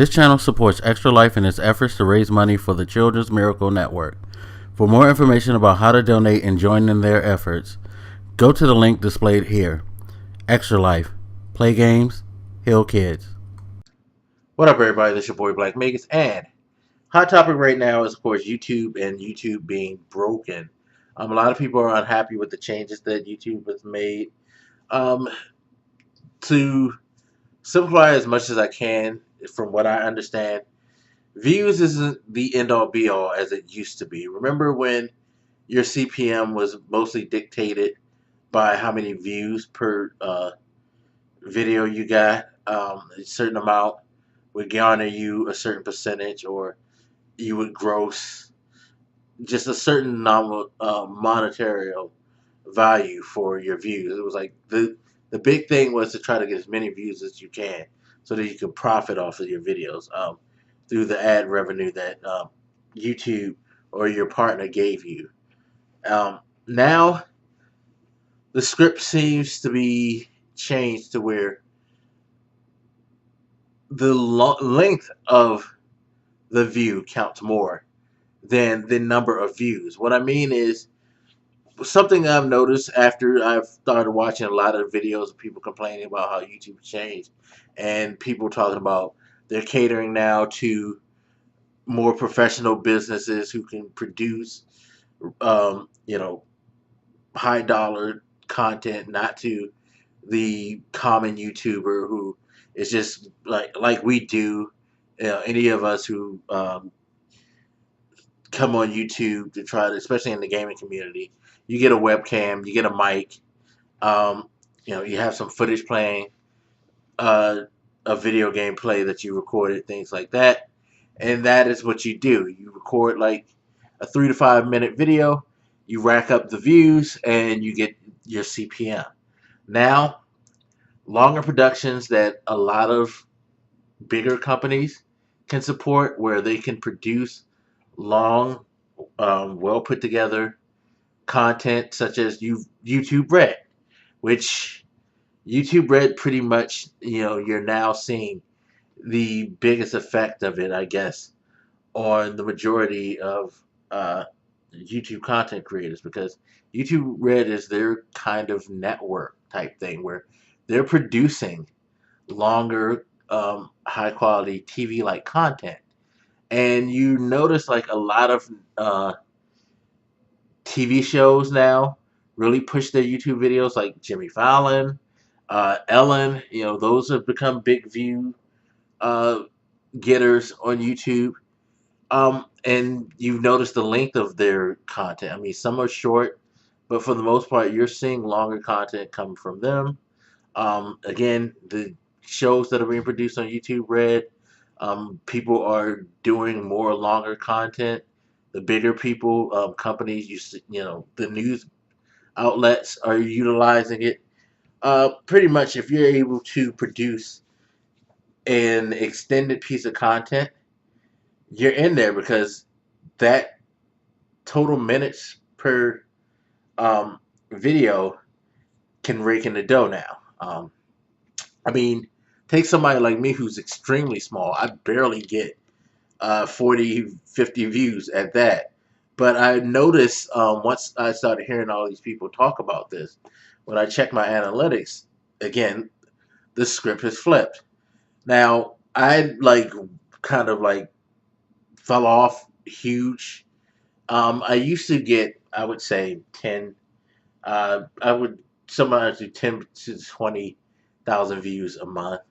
This channel supports Extra Life in its efforts to raise money for the Children's Miracle Network. For more information about how to donate and join in their efforts, go to the link displayed here. Extra Life. Play games, heal kids. What up, everybody? This is your boy Black Megas, and hot topic right now is, of course, YouTube and YouTube being broken. A lot of people are unhappy with the changes that YouTube has made. To simplify as much as I can, from what I understand, views isn't the end-all be-all as it used to be. Remember when your CPM was mostly dictated by how many views per video you got? A certain amount would garner you a certain percentage, or you would gross just a certain monetary value for your views. It was like the big thing was to try to get as many views as you can so that you can profit off of your videos through the ad revenue that YouTube or your partner gave you. Now the script seems to be changed to where the length of the view counts more than the number of views. What I mean is, something I've noticed after I've started watching a lot of videos of people complaining about how YouTube changed, and people talking about they're catering now to more professional businesses who can produce, high dollar content, not to the common YouTuber who is just like we do. Any of us who come on YouTube to try to, especially in the gaming community, you get a webcam, you get a mic, you have some footage playing, a video game play that you recorded, things like that, and that is what you do. You record like a 3 to 5 minute video, you rack up the views, and you get your CPM. Now, longer productions that a lot of bigger companies can support, where they can produce long, well put together content, such as YouTube Red, which YouTube Red pretty much, you're now seeing the biggest effect of it, I guess, on the majority of YouTube content creators, because YouTube Red is their kind of network type thing where they're producing longer, high quality TV like content. And you notice like a lot of TV shows now really push their YouTube videos, like Jimmy Fallon, Ellen. Those have become big view getters on YouTube. And you've noticed the length of their content. I mean, some are short, but for the most part, you're seeing longer content coming from them. Again, the shows that are being produced on YouTube Red, people are doing more longer content. The bigger people, companies, the news outlets are utilizing it. Pretty much, if you're able to produce an extended piece of content, you're in there, because that total minutes per video can rake in the dough now. I mean, take somebody like me who's extremely small. I barely get 40, 50 views at that. But I noticed, once I started hearing all these people talk about this, when I check my analytics, again, the script has flipped. Now, I kind of fell off huge. I used to get, I would say, 10. I would sometimes do 10 to 20,000 views a month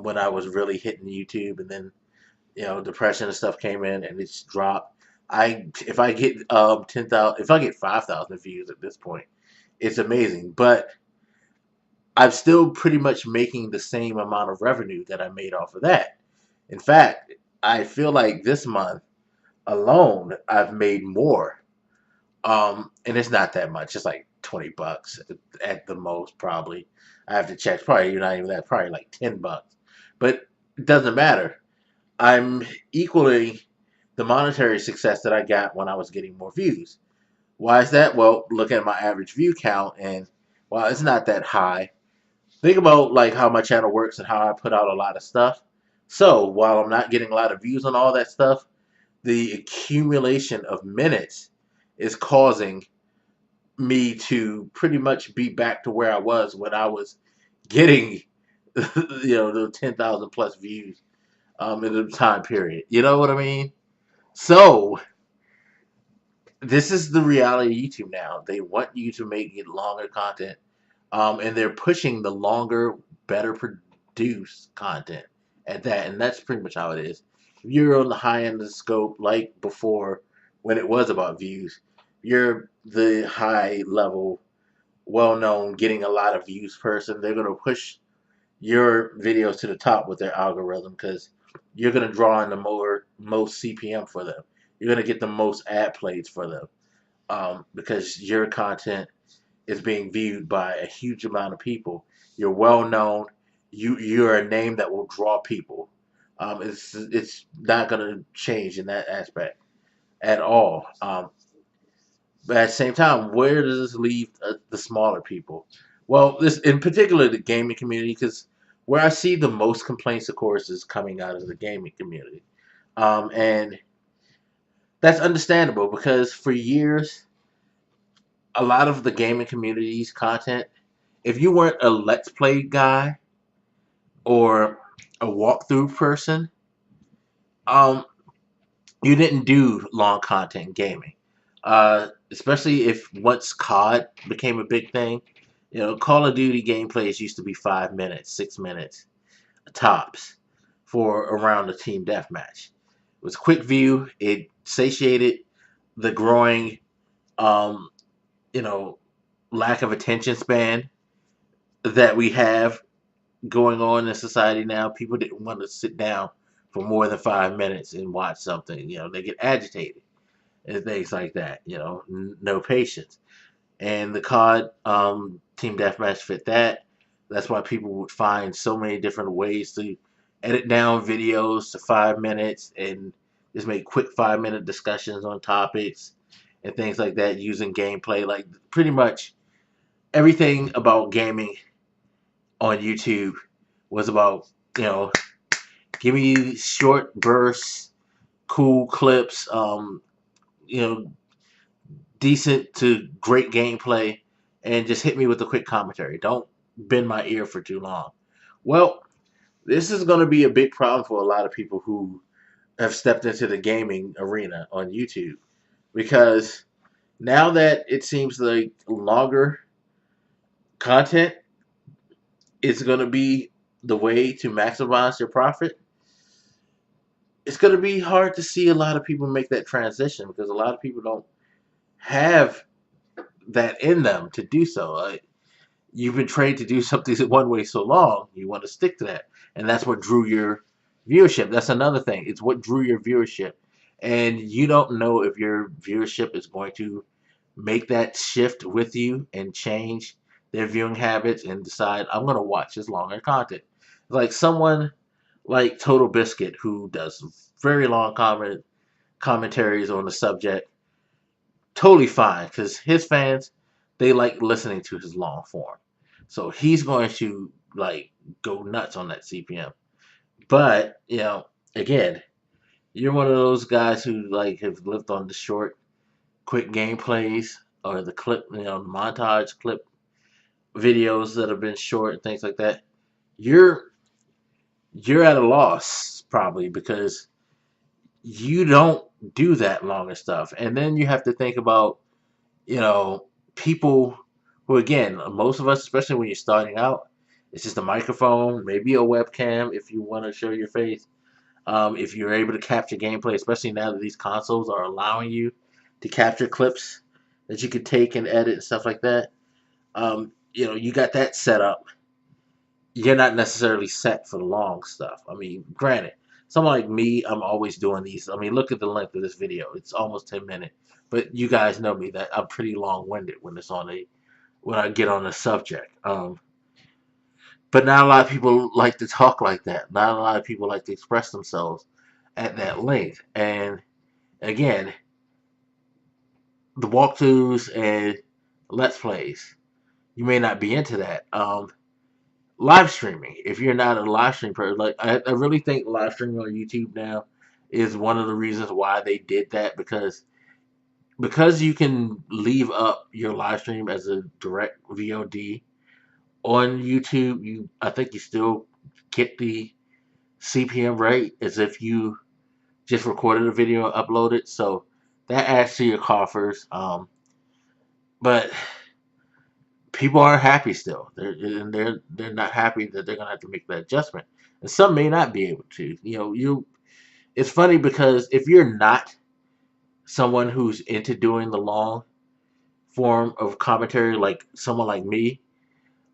when I was really hitting YouTube, and then depression and stuff came in and it's dropped. If I get 10,000, if I get 5,000 views at this point, it's amazing. But I'm still pretty much making the same amount of revenue that I made off of that. In fact, I feel like this month alone I've made more. And it's not that much. It's like $20 at the most, probably. I have to check. Probably not even that. Probably like $10. But it doesn't matter. I'm equaling the monetary success that I got when I was getting more views. Why is that? Well, look at my average view count, and while it's not that high, think about like how my channel works and how I put out a lot of stuff. So while I'm not getting a lot of views on all that stuff, the accumulation of minutes is causing me to pretty much be back to where I was when I was getting, the 10,000 plus views in the time period. You know what I mean? So this is the reality of YouTube now. They want you to make it longer content, and they're pushing the longer, better produced content at that, and that's pretty much how it is. If you're on the high end of the scope, like before, when it was about views, you're the high level, well known, getting a lot of views person. They're gonna push your videos to the top with their algorithm because you're gonna draw in the most CPM for them. You're gonna get the most ad plays for them, because your content is being viewed by a huge amount of people. You're well known. You're a name that will draw people. It's not gonna change in that aspect at all. But at the same time, where does this leave the smaller people? Well, this in particular the gaming community, because where I see the most complaints, of course, is coming out of the gaming community, and that's understandable because for years, a lot of the gaming community's content, if you weren't a let's play guy or a walkthrough person, um, you didn't do long content in gaming. Especially if once COD became a big thing, Call of Duty gameplays used to be 5 minutes, 6 minutes tops for around a team deathmatch. It was quick view. It satiated the growing, um, you know, lack of attention span that we have going on in society now. People didn't want to sit down for more than 5 minutes and watch something. They get agitated and things like that. No patience. And the COD Team Deathmatch fit that. That's why people would find so many different ways to edit down videos to 5 minutes and just make quick 5 minute discussions on topics and things like that using gameplay. Like pretty much everything about gaming on YouTube was about, you know, give me short bursts, cool clips, you know, decent to great gameplay, and just hit me with a quick commentary. Don't bend my ear for too long. Well, this is going to be a big problem for a lot of people who have stepped into the gaming arena on YouTube because now that it seems like longer content is going to be the way to maximize your profit, it's going to be hard to see a lot of people make that transition because a lot of people don't have that in them to do so. You've been trained to do something one way so long, you want to stick to that. And that's what drew your viewership. That's another thing. It's what drew your viewership. And you don't know if your viewership is going to make that shift with you and change their viewing habits and decide, I'm going to watch this longer content. Like someone like Total Biscuit, who does very long commentaries on the subject, totally fine because his fans, they like listening to his long form. So he's going to like go nuts on that CPM. But, again, you're one of those guys who like have lived on the short, quick gameplays or the clip, montage clip videos that have been short and things like that. You're you're at a loss probably because you don't do that longer stuff. And then you have to think about, you know, people who, again, most of us, especially when you're starting out, it's just a microphone, maybe a webcam if you want to show your face. If you're able to capture gameplay, especially now that these consoles are allowing you to capture clips that you could take and edit and stuff like that, you got that set up. You're not necessarily set for the long stuff. I mean, granted, someone like me, I'm always doing these. I mean, look at the length of this video. It's almost 10 minutes. But you guys know me that I'm pretty long-winded when I get on a subject. But not a lot of people like to talk like that. Not a lot of people like to express themselves at that length. And again, the walkthroughs and let's plays, you may not be into that. live streaming. If you're not a live stream person, like I really think live streaming on YouTube now is one of the reasons why they did that, because you can leave up your live stream as a direct VOD on YouTube. I think you still get the CPM rate as if you just recorded a video and uploaded. So that adds to your coffers. But people aren't happy still. They're not happy that they're gonna have to make that adjustment, and some may not be able to. It's funny because if you're not someone who's into doing the long form of commentary, like someone like me,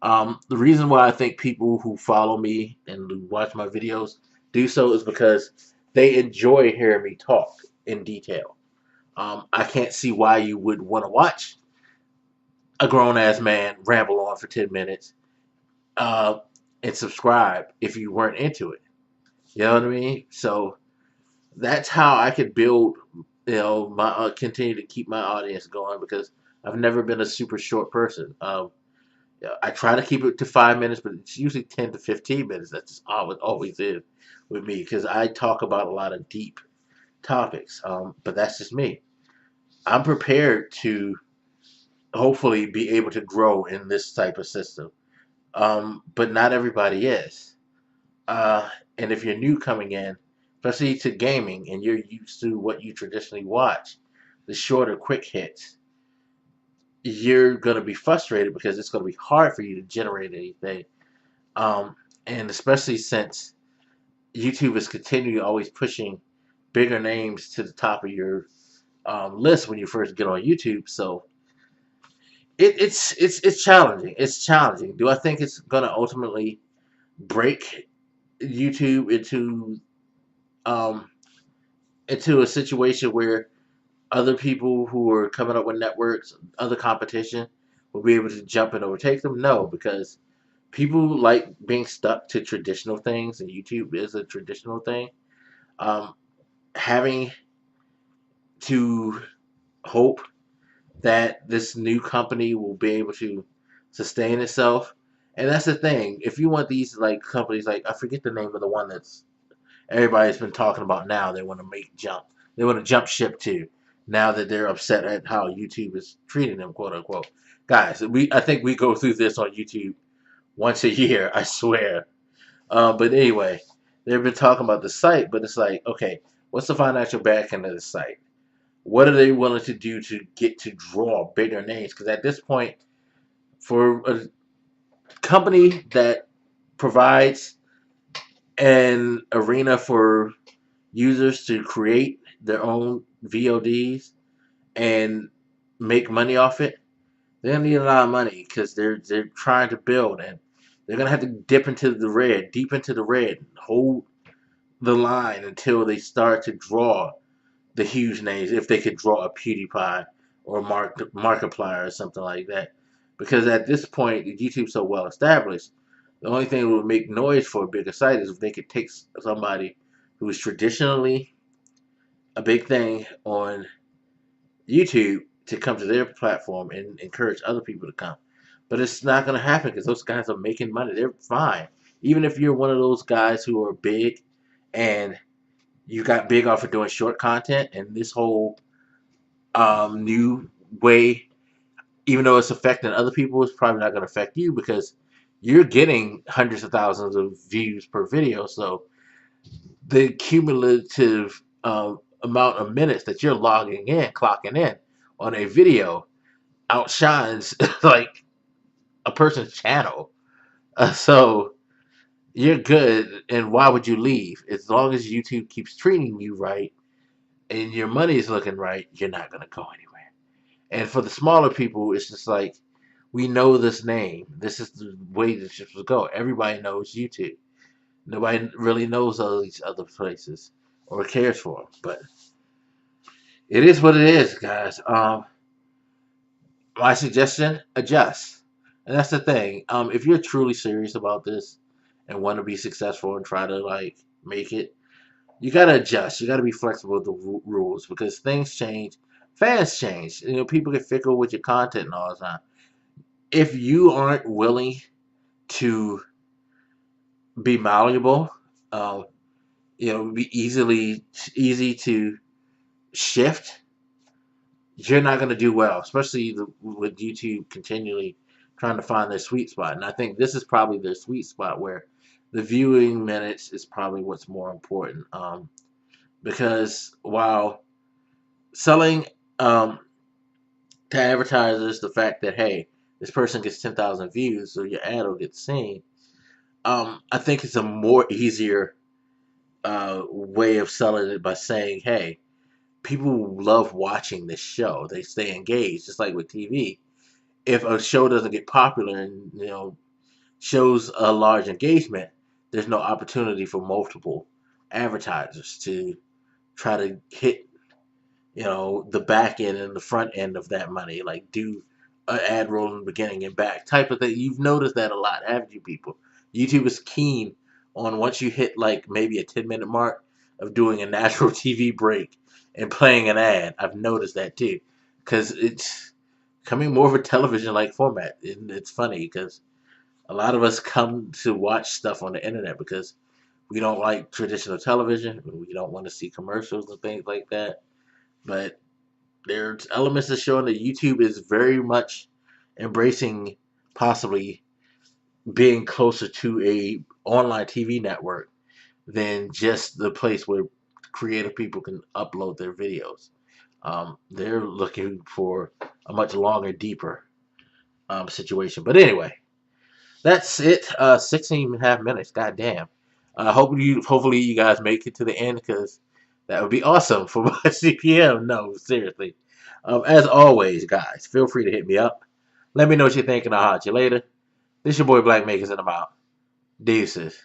the reason why I think people who follow me and who watch my videos do so is because they enjoy hearing me talk in detail. I can't see why you would want to watch a grown ass man ramble on for 10 minutes uh, and subscribe if you weren't into it. You know what I mean? So that's how I could build, my continue to keep my audience going, because I've never been a super short person. Yeah, I try to keep it to 5 minutes, but it's usually 10 to 15 minutes. That's just how it always is with me, because I talk about a lot of deep topics. But that's just me. I'm prepared to hopefully be able to grow in this type of system. But not everybody is. Uh, and if you're new coming in, especially to gaming, and you're used to what you traditionally watch, the shorter, quick hits, you're going to be frustrated because it's going to be hard for you to generate anything. Um, and especially since YouTube is continually always pushing bigger names to the top of your list when you first get on YouTube. So it's challenging. It's challenging. Do I think it's going to ultimately break YouTube um, into a situation where other people who are coming up with networks, other competition, will be able to jump and overtake them? No, because people like being stuck to traditional things, and YouTube is a traditional thing. Um, Having to hope that this new company will be able to sustain itself. And that's the thing. If you want these like companies, like I forget the name of the one that's everybody's been talking about now, they want to make jump. They want to jump ship to, now that they're upset at how YouTube is treating them, quote unquote. Guys, I think we go through this on YouTube once a year, I swear. But anyway, they've been talking about the site, but it's like, okay, what's the financial backing of the site? What are they willing to do to get to draw bigger names? Because at this point, for a company that provides an arena for users to create their own VODs and make money off it, they're gonna need a lot of money, because they're trying to build, and they're gonna have to dip into the red, deep into the red, hold the line until they start to draw the huge names, if they could draw a PewDiePie or Markiplier or something like that. Because at this point, YouTube's so well established, the only thing that would make noise for a bigger site is if they could take somebody who is traditionally a big thing on YouTube to come to their platform and encourage other people to come. But it's not going to happen because those guys are making money. They're fine. Even if you're one of those guys who are big and you got big off of doing short content, and this whole new way, even though it's affecting other people, it's probably not going to affect you, because you're getting hundreds of thousands of views per video. So the cumulative amount of minutes that you're logging in, clocking in on a video outshines like a person's channel. So you're good, and why would you leave? As long as YouTube keeps treating you right and your money is looking right, you're not going to go anywhere. And for the smaller people, it's just like, we know this name. This is the way this shit will go. Everybody knows YouTube. Nobody really knows all these other places or cares for them. But it is what it is, guys. My suggestion: adjust. And that's the thing. If you're truly serious about this and want to be successful and try to like make it, you gotta adjust. You gotta be flexible with the rules, because things change, fans change. People get fickle with your content and all the time. If you aren't willing to be malleable. Um, be easy to shift. You're not going to do well, especially with YouTube continually trying to find their sweet spot. And I think this is probably their sweet spot where the viewing minutes is probably what's more important. Because while selling to advertisers the fact that, hey, this person gets 10,000 views, so your ad will get seen, I think it's a more easier way of selling it by saying, hey, people love watching this show. They stay engaged, just like with TV. If a show doesn't get popular and shows a large engagement, there's no opportunity for multiple advertisers to try to hit the back end and the front end of that money, like do an ad roll in the beginning and back type of thing. You've noticed that a lot, haven't you, people? YouTube is keen on once you hit like maybe a 10-minute mark of doing a natural TV break and playing an ad. I've noticed that too, because it's coming more of a television like format. And it's funny because a lot of us come to watch stuff on the internet because we don't like traditional television. We don't want to see commercials and things like that. But there's elements that show that YouTube is very much embracing possibly being closer to a online TV network than just the place where creative people can upload their videos. They're looking for a much longer, deeper situation. But anyway, that's it. 16 and a half minutes. God damn. Hopefully you guys make it to the end because that would be awesome for my CPM. No, seriously. As always, guys, feel free to hit me up. Let me know what you think, and I'll holler at you later. This your boy Black Makers, and I'm out. Deuces.